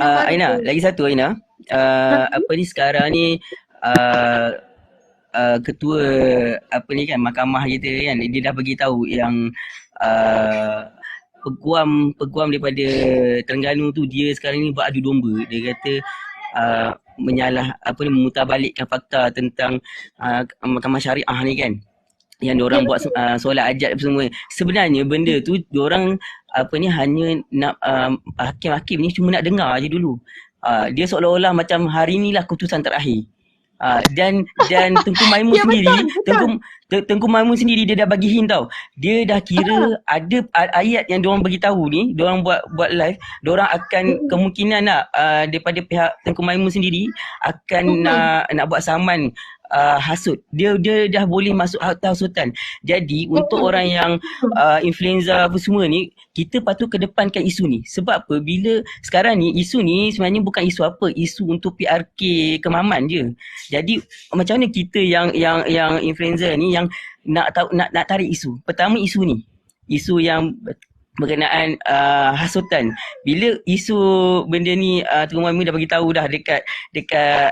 Aina, lagi satu Aina. Apa ni sekarang ni uh, ketua apa ni kan mahkamah kita kan dia dah bagi tahu yang uh, peguam daripada Terengganu tu dia sekarang ni beradu domba. Dia kata menyalah apa ni memutarbalikkan fakta tentang mahkamah syariah ni kan yang Ya diorang buat betul. solat ajat apa semua. Sebenarnya benda tu diorang apa ni hanya nak hakim-hakim ni cuma nak dengar je dulu. Dia seolah-olah macam hari ni lah keputusan terakhir. Dan Tengku Maimun Ya betul, sendiri, betul. Tengku Maimun sendiri dia dah bagi hint tau. Dia dah kira ada ayat yang diorang bagi tahu ni, diorang buat live, diorang akan kemungkinan nak daripada pihak Tengku Maimun sendiri akan nak buat saman hasut. Dia dah boleh masuk harta hasutan. Jadi untuk orang yang influenza apa semua ni, kita patut kedepankan isu ni. Sebab apa? Bila sekarang ni isu ni sebenarnya bukan isu apa, isu untuk PRK Kemaman je. Jadi macam mana kita yang influencer ni yang nak tarik isu. Pertama isu ni. Isu yang berkenaan hasutan. Bila isu benda ni Tengku Maimun dah bagi tahu dah dekat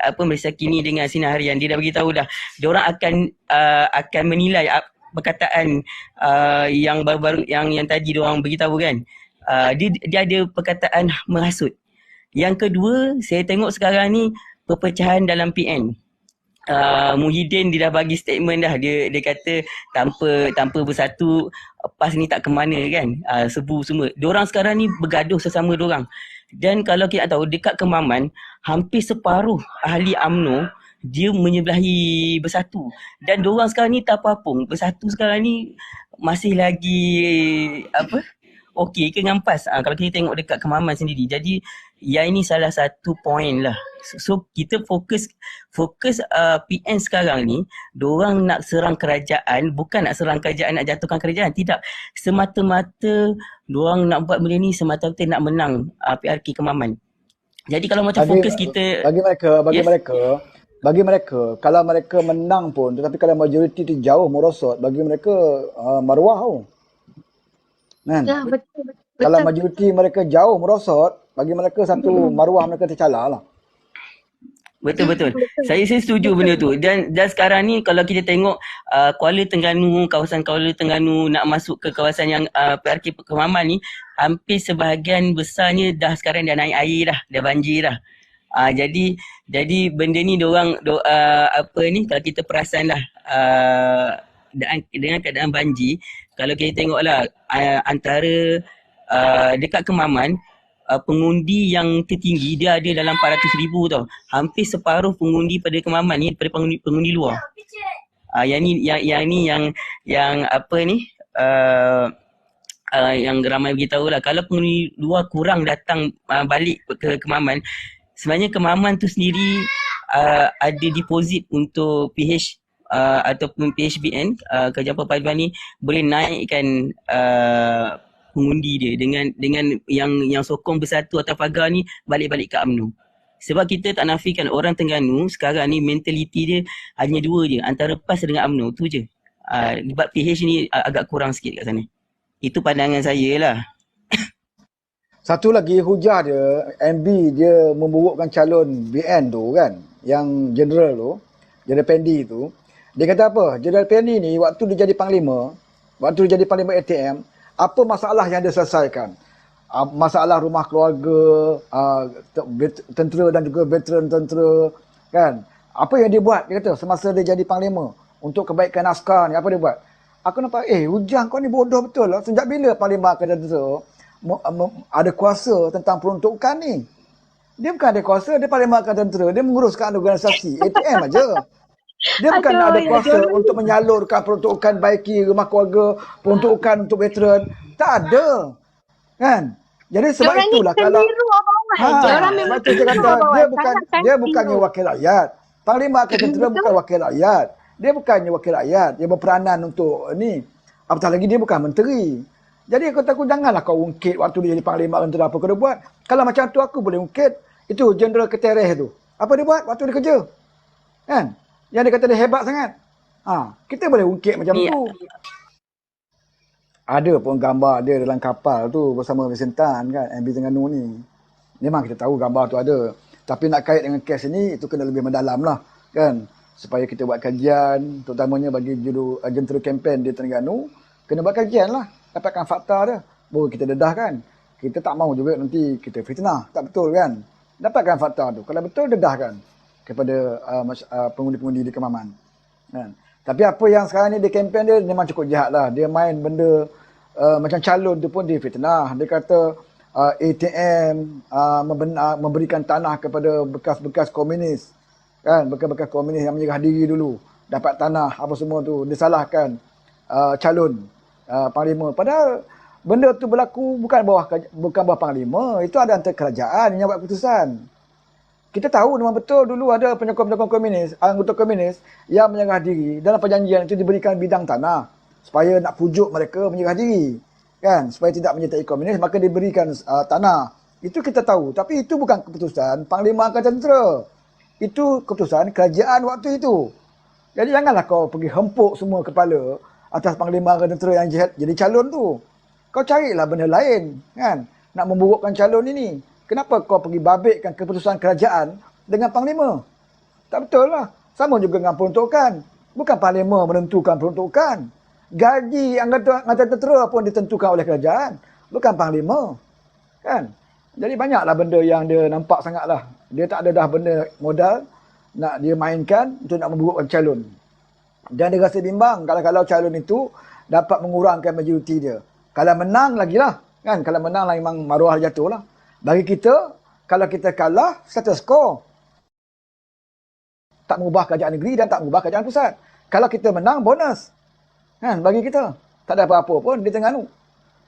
apa Malaysia Kini dengan Sinar Harian, dia dah bagi tahu dah. Diorang akan menilai perkataan yang baru-baru yang tadi diorang beritahu kan. Dia ada perkataan menghasut. Yang kedua, saya tengok sekarang ni perpecahan dalam PN. Muhyiddin dia dah bagi statement dah, dia kata tanpa bersatu PAS ni tak ke mana kan, sebu semua. Diorang sekarang ni bergaduh sesama diorang. Dan kalau kita tahu dekat Kemaman hampir separuh ahli UMNO dia menyebelahi bersatu. Dan diorang sekarang ni tak apa-apa. Bersatu sekarang ni masih lagi apa? Okey ke dengan PAS kalau kita tengok dekat Kemaman sendiri. Jadi yang ini salah satu point lah. So kita fokus PN sekarang ni, diorang nak serang kerajaan, bukan nak serang kerajaan, nak jatuhkan kerajaan. Tidak. Semata-mata diorang nak buat benda ni semata-mata nak menang PRK Kemaman. Jadi kalau macam bagi fokus kita, bagi mereka yes, bagi mereka kalau mereka menang pun tetapi kalau majoriti tu jauh merosot, bagi mereka maruah tau kan. Ya betul. Kalau Betul. majoriti mereka jauh merosot, bagi mereka satu maruah mereka tercalar lah. betul-betul. Betul. Saya setuju benda tu. Dan sekarang ni kalau kita tengok Kuala Terengganu, kawasan Kuala Terengganu nak masuk ke kawasan yang PRK Kemaman ni, hampir sebahagian besarnya dah sekarang dah naik air dah, dah banjir dah. Jadi benda ni diorang apa ni kalau kita perasan lah dengan keadaan banjir, kalau kita tengoklah antara dekat Kemaman pengundi yang tertinggi dia ada dalam 400,000 tau. Hampir separuh pengundi pada Kemaman ni daripada pengundi luar. Yang ni yang apa ni yang ramai beritahu lah, kalau pengundi luar kurang datang balik ke Kemaman, sebenarnya Kemaman tu sendiri ada deposit untuk PH ataupun PHBN, Kerajaan Perpaduan ni boleh naikkan pengundi dia dengan yang sokong bersatu atau pagar ni balik-balik ke UMNO. Sebab kita tak nafikan orang Terengganu sekarang ni mentaliti dia hanya dua je, antara PAS dengan UMNO tu je. Sebab PH ni agak kurang sikit kat sana. Itu pandangan saya lah. Satu lagi hujah dia, MB dia memburukkan calon BN tu kan, yang general tu, General Pendi tu. Dia kata apa? General Pendi ni waktu dia jadi panglima ATM, apa masalah yang dia selesaikan? Masalah rumah keluarga, tentera dan juga veteran tentera kan. Apa yang dia buat? Dia kata semasa dia jadi panglima untuk kebaikan askar ni, apa dia buat? Aku nampak, hujang kau ni bodoh betul lah. Sejak bila panglima akan tentera ada kuasa tentang peruntukan ni? Dia bukan ada kuasa, dia panglima akan tentera, dia menguruskan organisasi ATM aja. Dia bukan ada kuasa untuk menyalurkan peruntukan baiki rumah keluarga, peruntukan untuk veteran. Tak ada. Kan? Jadi sebab Diorang itulah ni kalau keliru Abang Wan. Diorang memang sebab itu dia keliru kata Abang Wan. dia bukannya wakil rakyat. Panglima akan tentera bukan wakil rakyat. Dia bukannya wakil rakyat. Dia berperanan untuk ni. Apatah lagi dia bukan menteri. Jadi aku takut janganlah kau ungkit waktu dia jadi panglima tentera apa kau dah buat. Kalau macam tu aku boleh ungkit. Itu Jeneral Ketereh tu. Apa dia buat waktu dia kerja? Kan? Yang dia kata dia hebat sangat. Kita boleh ungkit macam tu. Ada pun gambar dia dalam kapal tu bersama Mesin Tan kan, MB Terengganu ni. Memang kita tahu gambar tu ada. Tapi nak kait dengan kes ini, itu kena lebih mendalam lah. Kan? Supaya kita buat kajian, terutamanya bagi jentera kempen di Terengganu, kena buat kajian lah. Dapatkan fakta dia. Baru kita dedahkan. Kita tak mahu juga nanti kita fitnah. Tak betul kan? Dapatkan fakta tu. Kalau betul, dedahkan kepada pengundi-pengundi di Kemaman. Kan? Tapi apa yang sekarang ni di kempen dia memang cukup jahat lah. Dia main benda macam calon tu pun dia fitnah. Dia kata ATM memberikan tanah kepada bekas-bekas komunis. Kan? Bekas-bekas komunis yang menyerah diri dulu. Dapat tanah apa semua tu. Disalahkan calon Panglima. Padahal benda tu berlaku bukan bawah Panglima. Itu ada antara kerajaan yang buat keputusan. Kita tahu memang betul dulu ada penyokong-penyokong komunis, anggota komunis yang menyerah diri. Dalam perjanjian itu diberikan bidang tanah supaya nak pujuk mereka menyerah diri. Kan? Supaya tidak menyertai komunis, maka diberikan tanah. Itu kita tahu. Tapi itu bukan keputusan Panglima Angkatan Tentera. Itu keputusan kerajaan waktu itu. Jadi janganlah kau pergi hempuk semua kepala atas Panglima Angkatan Tentera yang jadi calon tu. Kau carilah benda lain. Kan? Nak memburukkan calon ini. Kenapa kau pergi babitkan keputusan kerajaan dengan Panglima? Tak betul lah. Sama juga dengan peruntukan. Bukan Panglima menentukan peruntukan. Gaji anggota tentera pun ditentukan oleh kerajaan. Bukan Panglima. Kan? Jadi banyaklah benda yang dia nampak sangatlah. Dia tak ada dah benda modal nak dia mainkan untuk nak memburukkan calon. Dan dia rasa bimbang kalau calon itu dapat mengurangkan majoriti dia. Kalau menang lagilah. Kan? Kalau menang lah memang maruah jatuh lah. Bagi kita, kalau kita kalah, status quo. Tak mengubah kerajaan negeri dan tak mengubah kerajaan pusat. Kalau kita menang, bonus. Kan? Bagi kita. Tak ada apa-apa pun di Terengganu.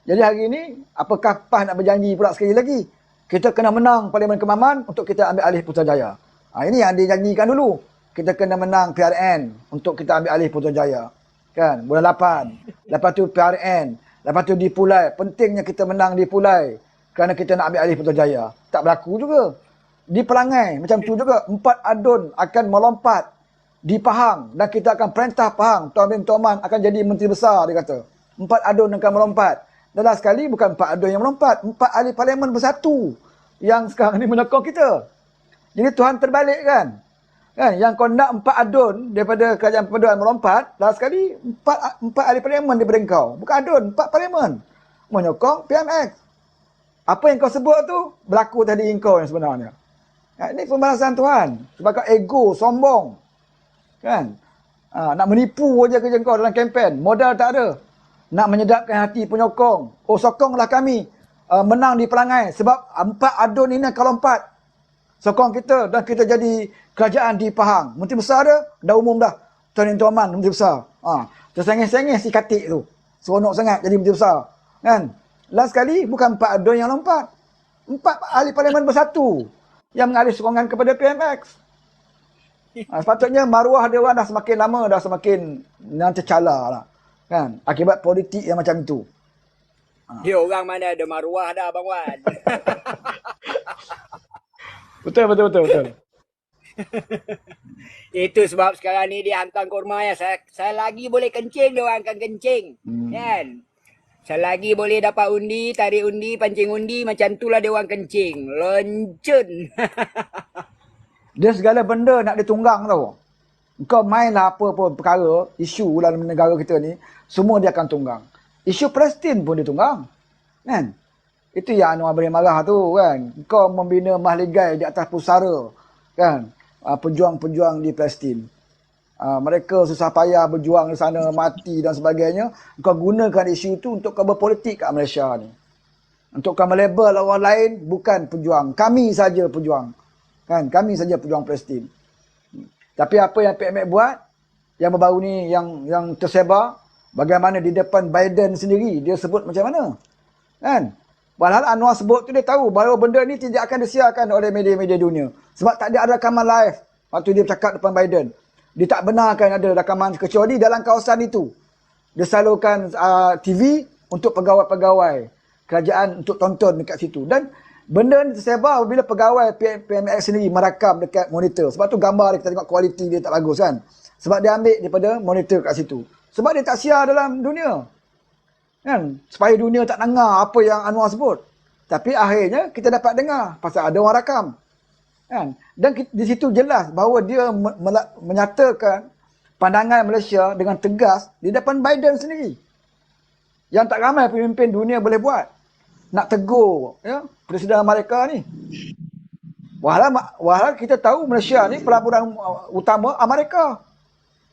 Jadi hari ini, apakah PAS nak berjanji pula sekali lagi? Kita kena menang Parlimen Kemaman untuk kita ambil alih Putrajaya. Ini yang dijanjikan dulu. Kita kena menang PRN untuk kita ambil alih Putrajaya. Kan? Bulan 8. Lepas tu PRN. Lepas tu di Pulai. Pentingnya kita menang di Pulai. Kerana kita nak ambil alih Putrajaya. Tak berlaku juga. Di Pelangai, macam tu juga. 4 adun akan melompat di Pahang. Dan kita akan perintah Pahang. Tuan Bin Toman akan jadi menteri besar, dia kata. 4 adun akan melompat. Dan last sekali, bukan 4 adun yang melompat. 4 ahli parlimen bersatu. Yang sekarang ni menyokong kita. Jadi Tuhan terbalik kan? Yang kau nak 4 adun daripada kerajaan perpaduan melompat. Last sekali, 4 ahli parlimen daripada kau. Bukan adun, 4 parlimen. Menyokong PMX. Apa yang kau sebut tu, berlaku tadi engkau yang sebenarnya. Ini pembalasan Tuhan. Sebab kau ego, sombong. Kan? Nak menipu aja kerja kau dalam kempen. Modal tak ada. Nak menyedapkan hati penyokong. Oh, sokonglah kami menang di Pelangai. Sebab 4 adun ini akan lompat. Sokong kita dan kita jadi kerajaan di Pahang. Menteri besar dia, dah umum dah. Tuan Toman, menteri besar. Tersengih-sengih si katik tu. Seronok sangat jadi menteri besar. Kan? Last sekali, bukan 4 adun yang lompat. 4 ahli parlimen bersatu yang mengalih sokongan kepada PMX. Sepatutnya maruah dia orang dah semakin lama, dah semakin tercala lah. Kan? Akibat politik yang macam itu. Dia orang mana ada maruah dah, Abang Wan. Betul. Itu sebab sekarang ni dia hantar kurma ya. Saya lagi boleh kencing, dia orang akan kencing. Kan? Selagi boleh dapat undi, tarik undi, pancing undi, macam itulah dia orang kencing. Lencun. Dia segala benda nak ditunggang tau. Kau mainlah apa pun perkara, isu dalam negara kita ni, semua dia akan tunggang. Isu Palestin pun ditunggang. Kan? Itu yang Anwar Ibrahim marah tu kan. Kau membina mahligai di atas pusara. Kan? Pejuang-pejuang di Palestin. Mereka susah payah berjuang di sana, mati dan sebagainya. Kau gunakan isu itu untuk kau berpolitik kat Malaysia ni. Untuk kau melabel orang lain, bukan pejuang. Kami saja pejuang. Kan? Kami saja pejuang Palestin. Tapi apa yang PMX buat, yang baru ni, yang tersebar, bagaimana di depan Biden sendiri, dia sebut macam mana? Kan? Padahal Anwar sebut tu dia tahu bahawa benda ni tidak akan disiarkan oleh media-media dunia. Sebab tak ada rakaman live waktu dia bercakap depan Biden. Dia tak benarkan ada rakaman kecuali dalam kawasan itu. Dia salurkan TV untuk pegawai-pegawai kerajaan untuk tonton dekat situ. Dan benda ni tersebar apabila pegawai PMX sendiri merakam dekat monitor. Sebab tu gambar dia, kita tengok kualiti dia tak bagus kan. Sebab dia ambil daripada monitor kat situ. Sebab dia tak siar dalam dunia. Kan? Supaya dunia tak dengar apa yang Anwar sebut. Tapi akhirnya kita dapat dengar pasal ada orang rakam. Kan? Dan di situ jelas bahawa dia menyatakan pandangan Malaysia dengan tegas di depan Biden sendiri. Yang tak ramai pemimpin dunia boleh buat. Nak tegur ya, Presiden Amerika ni. Walau kita tahu Malaysia ni pelaburan utama Amerika.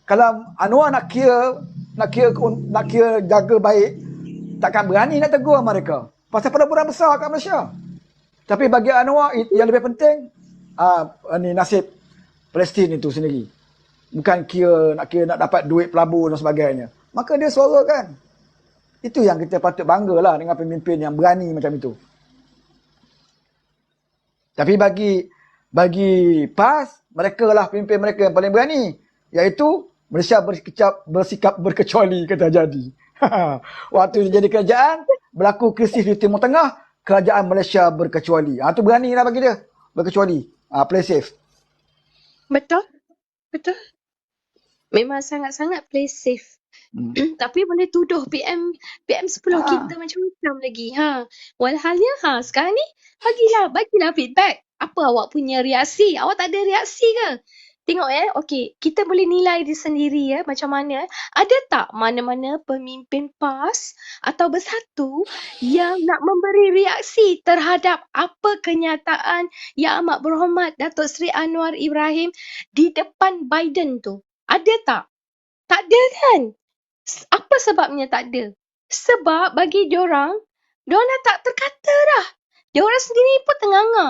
Kalau Anwar nak kira jaga baik, takkan berani nak tegur Amerika. Pasal pelaburan besar kat Malaysia. Tapi bagi Anwar yang lebih penting ni nasib Palestin itu sendiri. Bukan nak dapat duit pelabur dan sebagainya. Maka dia suarakan. Itu yang kita patut banggalah dengan pemimpin yang berani macam itu. Tapi bagi PAS, mereka lah pemimpin mereka yang paling berani. Iaitu Malaysia bersikap berkecuali kata jadi. Waktu dia jadi kerajaan, berlaku krisis di Timur Tengah, kerajaan Malaysia berkecuali. Itu beranilah bagi dia. Berkecuali. Play safe. Betul. Betul. Memang sangat-sangat play safe. Tapi boleh tuduh PM 10 kita macam-macam lagi. Walhalnya sekarang ni bagilah feedback. Apa awak punya reaksi? Awak tak ada reaksi ke? Tengok okey, kita boleh nilai diri sendiri macam mana. Ada tak mana-mana pemimpin PAS atau Bersatu yang nak memberi reaksi terhadap apa kenyataan Yang Amat Berhormat Datuk Seri Anwar Ibrahim di depan Biden tu? Ada tak? Tak ada kan? Apa sebabnya tak ada? Sebab bagi diorang dah tak terkata dah. Diorang sendiri pun ternganga.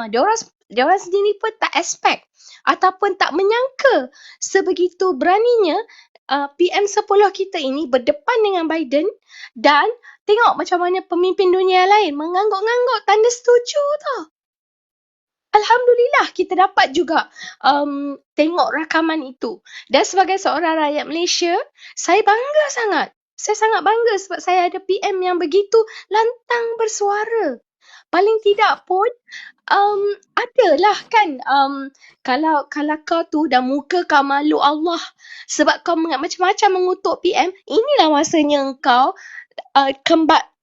Diorang sendiri pun tak expect ataupun tak menyangka sebegitu beraninya PM 10 kita ini berdepan dengan Biden dan tengok macam mana pemimpin dunia lain mengangguk-angguk tanda setuju tau. Alhamdulillah kita dapat juga tengok rakaman itu. Dan sebagai seorang rakyat Malaysia, saya bangga sangat. Saya sangat bangga sebab saya ada PM yang begitu lantang bersuara. Paling tidak pun adalah kan kalau kau tu dah muka kau malu Allah sebab kau macam-macam mengutuk PM, inilah masanya engkau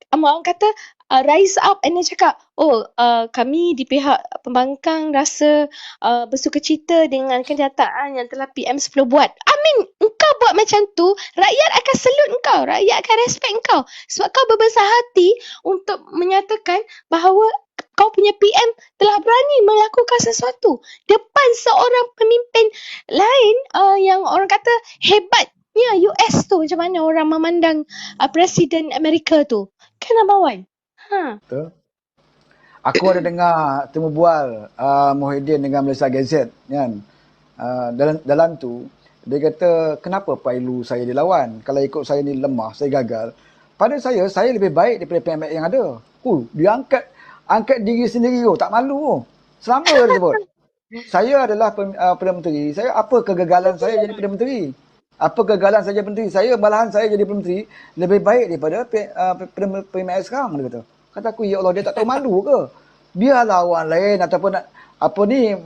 orang kata rise up and then cakap, kami di pihak pembangkang rasa bersukacita dengan kenyataan yang telah PM 10 buat. Engkau buat macam tu, rakyat akan salute engkau, rakyat akan respect engkau sebab kau berbesar hati untuk menyatakan bahawa kau punya PM telah berani melakukan sesuatu depan seorang pemimpin lain yang orang kata hebatnya US tu, macam mana orang memandang Presiden Amerika tu. Kan Abang Wan? Betul. Aku ada dengar temu bual Muhyiddin dengan Malaysia Gazette kan. Dalam tu dia kata kenapa perlu saya dilawan? Kalau ikut saya ni lemah, saya gagal. Pada saya lebih baik daripada PMX yang ada. Dia angkat diri sendiri tak malu. Selama dia sebut. Saya adalah Perdana Menteri. Apa kegagalan saya jadi Perdana Menteri? Apa kegagalan saya jadi Menteri? Malahan saya jadi Perdana Menteri lebih baik daripada PMX sekarang, dia kata. Kata aku, ya Allah, dia tak tahu malu ke? Biarlah orang lain ataupun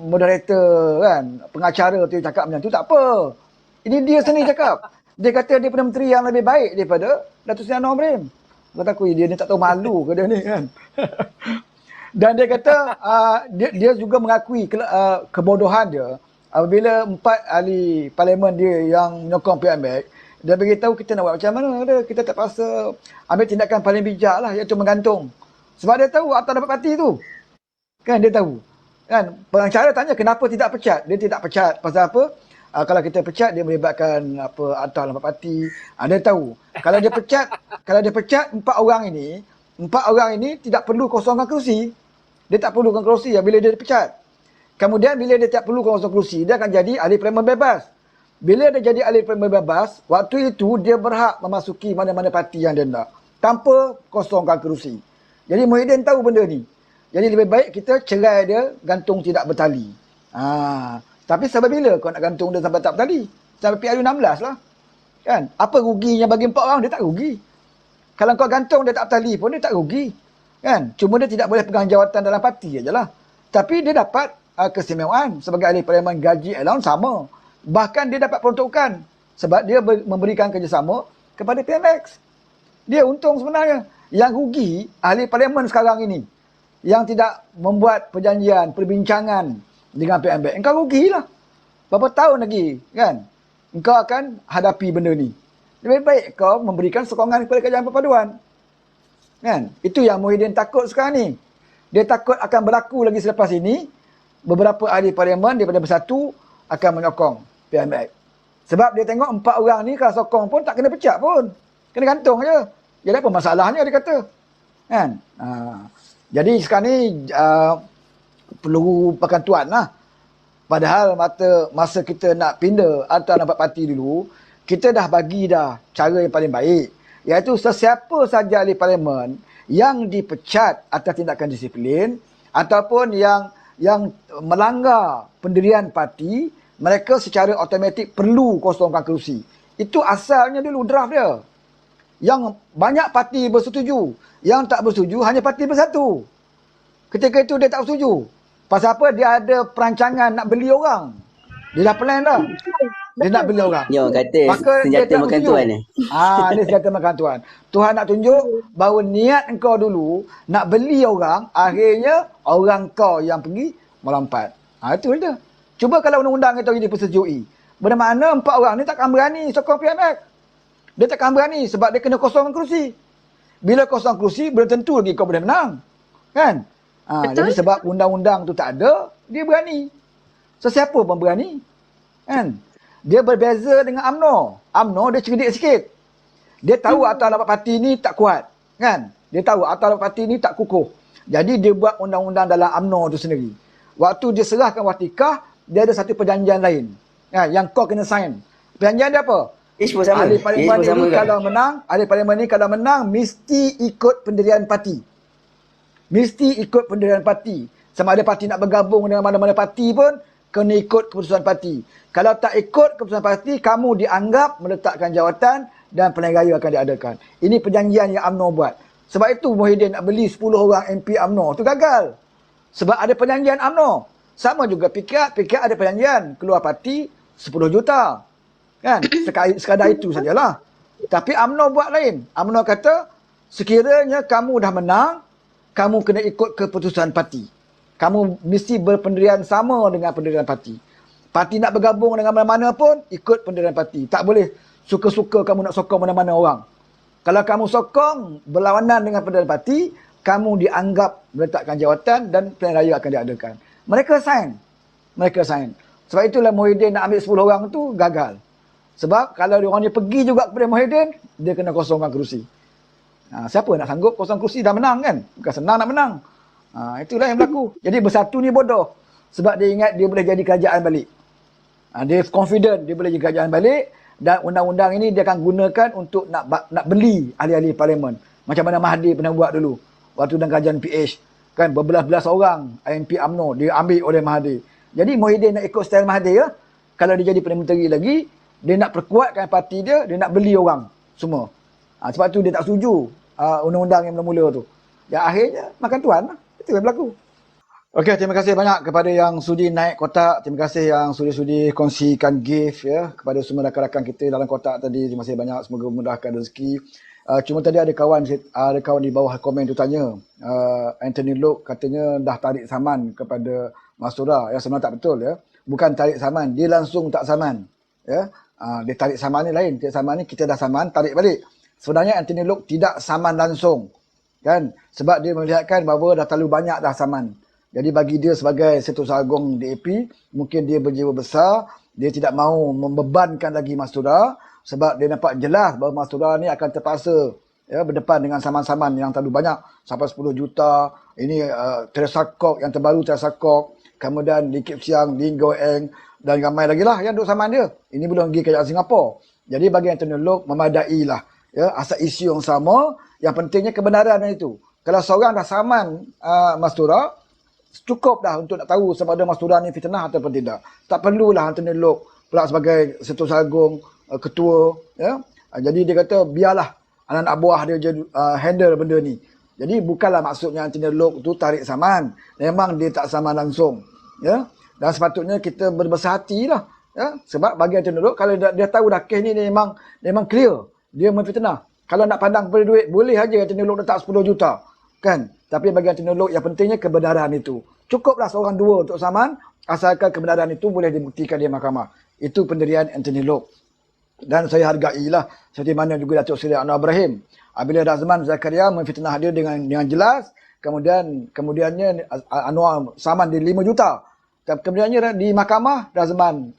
moderator kan, pengacara tu cakap macam tu, tak apa. Ini dia sendiri cakap. Dia kata dia Perdana Menteri yang lebih baik daripada Datuk Seri Anwar Ibrahim. Kata aku, dia ni tak tahu malu ke dia ni kan? Dan dia kata dia juga mengakui kebodohan dia apabila 4 ahli parlimen dia yang menyokong PMX, dia beritahu kita nak buat macam mana dia. Kita terpaksa ambil tindakan paling bijak lah, iaitu menggantung. Sebab dia tahu Atta dapat parti tu. Kan dia tahu. Kan pengacara tanya kenapa tidak pecat. Dia tidak pecat pasal apa? Kalau kita pecat dia melibatkan Atta dapat parti. Dia tahu. Kalau dia pecat 4 orang ini tidak perlu kosongkan kerusi. Dia tak perlukan kerusi bila dia dipecat. Kemudian bila dia tak perlu kosong kerusi, dia akan jadi ahli parlimen bebas. Bila dia jadi ahli parlimen bebas, waktu itu dia berhak memasuki mana-mana parti yang dia nak tanpa kosongkan kerusi. Jadi Muhyiddin tahu benda ni. Jadi lebih baik kita cerai dia, gantung tidak bertali. Tapi sampai bila kau nak gantung dia sampai tak bertali? Sampai PRU16 lah. Kan? Apa ruginya bagi 4 orang? Dia tak rugi. Kalau kau gantung dia tak bertali pun dia tak rugi. Kan? Cuma dia tidak boleh pegang jawatan dalam parti ajalah. Tapi dia dapat keistimewaan sebagai ahli parlimen, gaji allowance sama. Bahkan dia dapat peruntukan sebab dia memberikan kerjasama kepada PMX. Dia untung sebenarnya. Yang rugi ahli parlimen sekarang ini. yang tidak membuat perjanjian, perbincangan dengan PMBank, engkau rugilah. Berapa tahun lagi kan engkau akan hadapi benda ni. Lebih baik kau memberikan sokongan kepada kerajaan perpaduan. Kan? Itu yang Muhyiddin takut sekarang ni. Dia takut akan berlaku lagi selepas ini, beberapa ahli parlimen daripada Bersatu akan menyokong PMBank. Sebab dia tengok 4 orang ni kalau sokong pun tak kena pecat pun. Kena gantung je. Jadi apa masalahnya dia kata. Kan? Jadi sekarang ni perlu perkantuan lah. Padahal masa kita nak pindah atau nak buat parti dulu, kita dah bagi dah cara yang paling baik. Iaitu sesiapa saja ahli parlimen yang dipecat atas tindakan disiplin ataupun yang melanggar pendirian parti, mereka secara automatik perlu kosongkan kerusi. Itu asalnya dulu draft dia. Yang banyak parti bersetuju, yang tak bersetuju hanya parti Bersatu. Ketika itu dia tak bersetuju. Pasal apa? Dia ada perancangan nak beli orang. Dia dah plan dah. Dia nak beli orang. Dia orang kata Maka senjata makan tuan ni. Ini senjata makan tuan. Tuhan nak tunjuk bahawa niat engkau dulu nak beli orang, akhirnya orang kau yang pergi melompat. Itu dia. Cuba kalau undang-undang itu dipersetujui. Bermakna 4 orang ni takkan berani sokong PMX. Dia takkan berani sebab dia kena kosongkan kerusi. Bila kosong kerusi, belum tentu lagi kau boleh menang. Kan? Jadi sebab undang-undang tu tak ada, dia berani. Sesiapa pun berani. Kan? Dia berbeza dengan UMNO. UMNO dia cerdik sikit. Dia tahu atas lapat parti ni tak kuat. Kan? Dia tahu atas lapat parti ni tak kukuh. Jadi dia buat undang-undang dalam UMNO tu sendiri. Waktu dia serahkan watikah, dia ada satu perjanjian lain. Yang kau kena sign. Perjanjian dia apa? Ahli parlimen ni kalau menang, mesti ikut pendirian parti. Mesti ikut pendirian parti. Sama ada parti nak bergabung dengan mana-mana parti pun, kena ikut keputusan parti. Kalau tak ikut keputusan parti, kamu dianggap meletakkan jawatan dan pilihan raya akan diadakan. Ini perjanjian yang UMNO buat. Sebab itu Muhyiddin nak beli 10 orang MP UMNO. Itu gagal. Sebab ada perjanjian UMNO. Sama juga PKR ada perjanjian. Keluar parti 10 juta. Kan? Sekadar itu sajalah. Tapi UMNO buat lain. UMNO kata, sekiranya kamu dah menang, kamu kena ikut keputusan parti. Kamu mesti berpendirian sama dengan pendirian parti. Parti nak bergabung dengan mana-mana pun, ikut pendirian parti. Tak boleh suka-suka kamu nak sokong mana-mana orang. Kalau kamu sokong berlawanan dengan pendirian parti, kamu dianggap meletakkan jawatan dan pilihan raya akan diadakan. Mereka sign. Sebab itulah Muhyiddin nak ambil 10 orang tu gagal. Sebab kalau orang ni pergi juga kepada Muhyiddin, dia kena kosongkan kerusi. Siapa nak sanggup kosong kerusi dah menang kan? Bukan senang nak menang. Itulah yang berlaku. Jadi Bersatu ni bodoh. Sebab dia ingat dia boleh jadi kerajaan balik. Dia confident dia boleh jadi kerajaan balik. Dan undang-undang ini dia akan gunakan untuk nak beli ahli-ahli parlimen. Macam mana Mahathir pernah buat dulu. Waktu dalam kerajaan PH. Kan berbelas-belas orang MP UMNO dia ambil oleh Mahathir. Jadi Muhyiddin nak ikut style Mahathir ya. Kalau dia jadi Perdana Menteri lagi, dia nak perkuatkan parti dia nak beli orang semua. Sebab tu dia tak setuju undang-undang yang mula-mula tu. Ya akhirnya makan tuan lah. Itu yang berlaku. Okey, terima kasih banyak kepada yang sudi naik kotak. Terima kasih yang sudi-sudi kongsikan gift ya kepada semua rakan-rakan kita dalam kotak tadi. Terima kasih banyak. Semoga memudahkan rezeki. Cuma tadi ada kawan di bawah komen tu tanya, Anthony Loke katanya dah tarik saman kepada Mastura. Ya sebenarnya tak betul ya. Bukan tarik saman, dia langsung tak saman. Ya. Dia tarik saman ni lain. Tarik saman ni kita dah saman, tarik balik. Sebenarnya Anthony Loke tidak saman langsung. Kan? Sebab dia melihatkan bahawa dah terlalu banyak dah saman. Jadi bagi dia sebagai Setiausaha Agung DAP, mungkin dia berjiwa besar, dia tidak mahu membebankan lagi Mastura sebab dia nampak jelas bahawa Mastura ni akan terpaksa ya, berdepan dengan saman-saman yang terlalu banyak sampai 10 juta. Ini Teresa Kok yang terbaru, Teresa Kok, kemudian Lee Kip Siang, Lin Goeng dan ramai lagi lah yang duduk saman dia. Ini belum pergi kerajaan Singapura. Jadi bagi Anthony Loke memadai lah. Ya, asal isu yang sama, yang pentingnya kebenaran itu. Kalau seorang dah saman Mastura, cukup dah untuk nak tahu sama ada Mastura ni fitnah ataupun tidak. Tak perlulah Anthony Loke pula sebagai Setiausaha Agung, ketua. Ya. Jadi dia kata biarlah anak-anak buah dia je handle benda ni. Jadi bukanlah maksudnya Anthony Loke tu tarik saman. Memang dia tak saman langsung. Ya. Dan sepatutnya kita berbesar hati lah. Ya. Sebab bagi Anthony Loke, kalau dia tahu dah kes ni memang clear. Dia memfitnah. Kalau nak pandang pada duit, boleh aja Anthony Loke letak 10 juta. Kan? Tapi bagi Anthony Loke yang pentingnya kebenaran itu. Cukuplah seorang dua untuk saman, asalkan kebenaran itu boleh dibuktikan di mahkamah. Itu pendirian Anthony Loke. Dan saya hargailah seperti mana juga Datuk Seri Anwar Ibrahim. Apabila Razman Zakaria memfitnah dia dengan jelas, kemudiannya Anwar saman di 5 juta. Kemudiannya di mahkamah Razman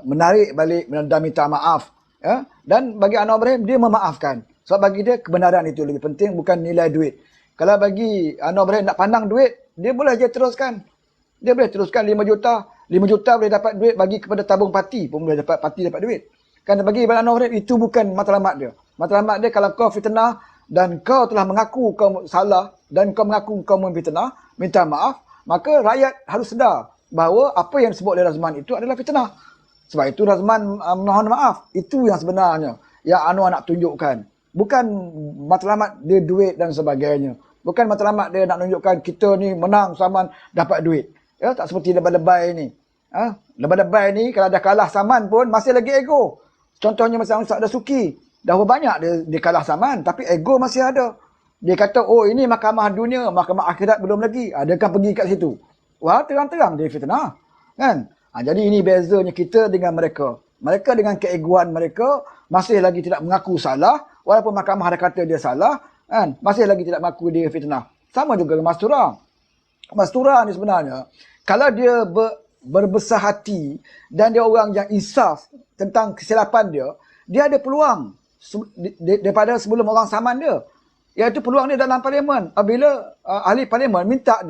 menarik balik dan minta maaf. Ya? Dan bagi Anwar Ibrahim, dia memaafkan. Sebab bagi dia kebenaran itu lebih penting, bukan nilai duit. Kalau bagi Anwar Ibrahim nak pandang duit, dia boleh je teruskan. Dia boleh teruskan 5 juta. 5 juta boleh dapat duit, bagi kepada tabung parti pun boleh dapat, parti dapat duit. Kan bagi Anwar Ibrahim, itu bukan matlamat dia. Matlamat dia kalau kau fitnah dan kau telah mengaku kau salah dan kau mengaku kau memfitnah, minta maaf, maka rakyat harus sedar bahawa apa yang disebut oleh Razman itu adalah fitnah. Sebab itu Razman mohon maaf. Itu yang sebenarnya yang Anwar nak tunjukkan. Bukan matlamat dia duit dan sebagainya. Bukan matlamat dia nak tunjukkan kita ni menang saman dapat duit. Ya, tak seperti lebay-lebay ni. Lebay-lebay ni kalau dah kalah saman pun masih lagi ego. Contohnya masa Ustaz Dasuki. Dah banyak dia kalah saman tapi ego masih ada. Dia kata, oh ini mahkamah dunia, mahkamah akhirat belum lagi. Dia akan pergi kat situ. Wah, terang-terang dia fitnah. Kan? Jadi ini bezanya kita dengan mereka. Mereka dengan keegoan mereka masih lagi tidak mengaku salah. Walaupun mahkamah ada kata dia salah. Kan? Masih lagi tidak mengaku dia fitnah. Sama juga dengan Mas Tura. Mas Tura ni sebenarnya, kalau dia berbesar hati dan dia orang yang insaf tentang kesilapan dia, dia ada peluang daripada sebelum orang saman dia. Iaitu peluang dia dalam parlimen. Apabila ahli parlimen minta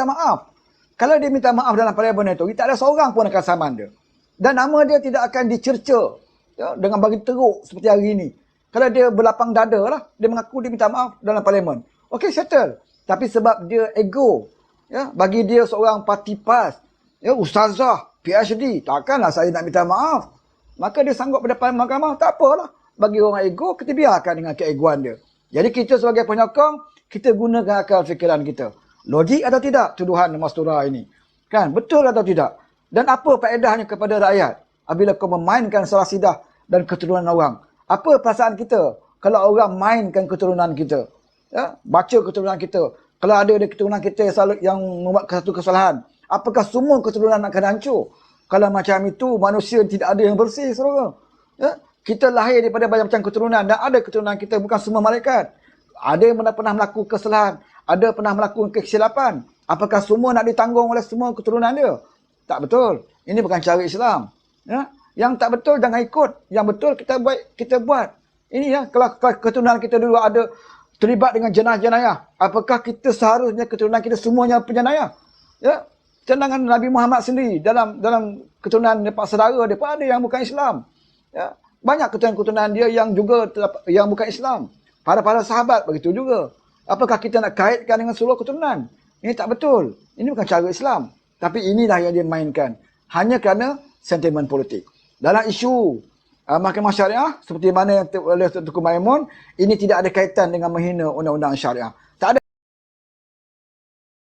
maaf. Kalau dia minta maaf dalam parlimen itu, tak ada seorang pun akan saman dia. Dan nama dia tidak akan dicerca ya, dengan bagi teruk seperti hari ini. Kalau dia berlapang dada lah, dia mengaku dia minta maaf dalam parlimen. Okey, settle. Tapi sebab dia ego, ya, bagi dia seorang parti PAS, ya, ustazah, PhD, takkanlah saya nak minta maaf. Maka dia sanggup berdepan mahkamah, tak apalah. Bagi orang ego, kita biarkan dengan keegoan dia. Jadi kita sebagai penyokong, kita gunakan akal fikiran kita. Logik atau tidak tuduhan Mas Tura ini? Kan? Betul atau tidak? Dan apa faedahnya kepada rakyat apabila kau memainkan salah sidah dan keturunan orang? Apa perasaan kita kalau orang mainkan keturunan kita? Ya? Baca keturunan kita. Kalau ada keturunan kita yang membuat satu kesalahan, apakah semua keturunan akan hancur? Kalau macam itu, manusia tidak ada yang bersih, saudara. Ya? Kita lahir daripada macam keturunan dan ada keturunan kita bukan semua malaikat. Ada yang pernah melakukan kesalahan, ada pernah melakukan kesilapan. Apakah semua nak ditanggung oleh semua keturunan dia? Tak betul. Ini bukan cara Islam. Ya? Yang tak betul jangan ikut. Yang betul kita buat. Ini ya, kalau keturunan kita dulu ada terlibat dengan jenayah-jenayah, apakah kita seharusnya keturunan kita semuanya penjenayah? Ya? Sedangkan Nabi Muhammad sendiri dalam keturunan Pak saudara dia pun ada yang bukan Islam. Ya? Banyak keturunan dia yang juga yang bukan Islam. Para sahabat begitu juga. Apakah kita nak kaitkan dengan seluruh keturunan? Ini tak betul. Ini bukan cara Islam. Tapi inilah yang dia mainkan. Hanya kerana sentimen politik. Dalam isu mahkamah syariah, seperti mana yang oleh Tuku Maimun, ini tidak ada kaitan dengan menghina undang-undang syariah.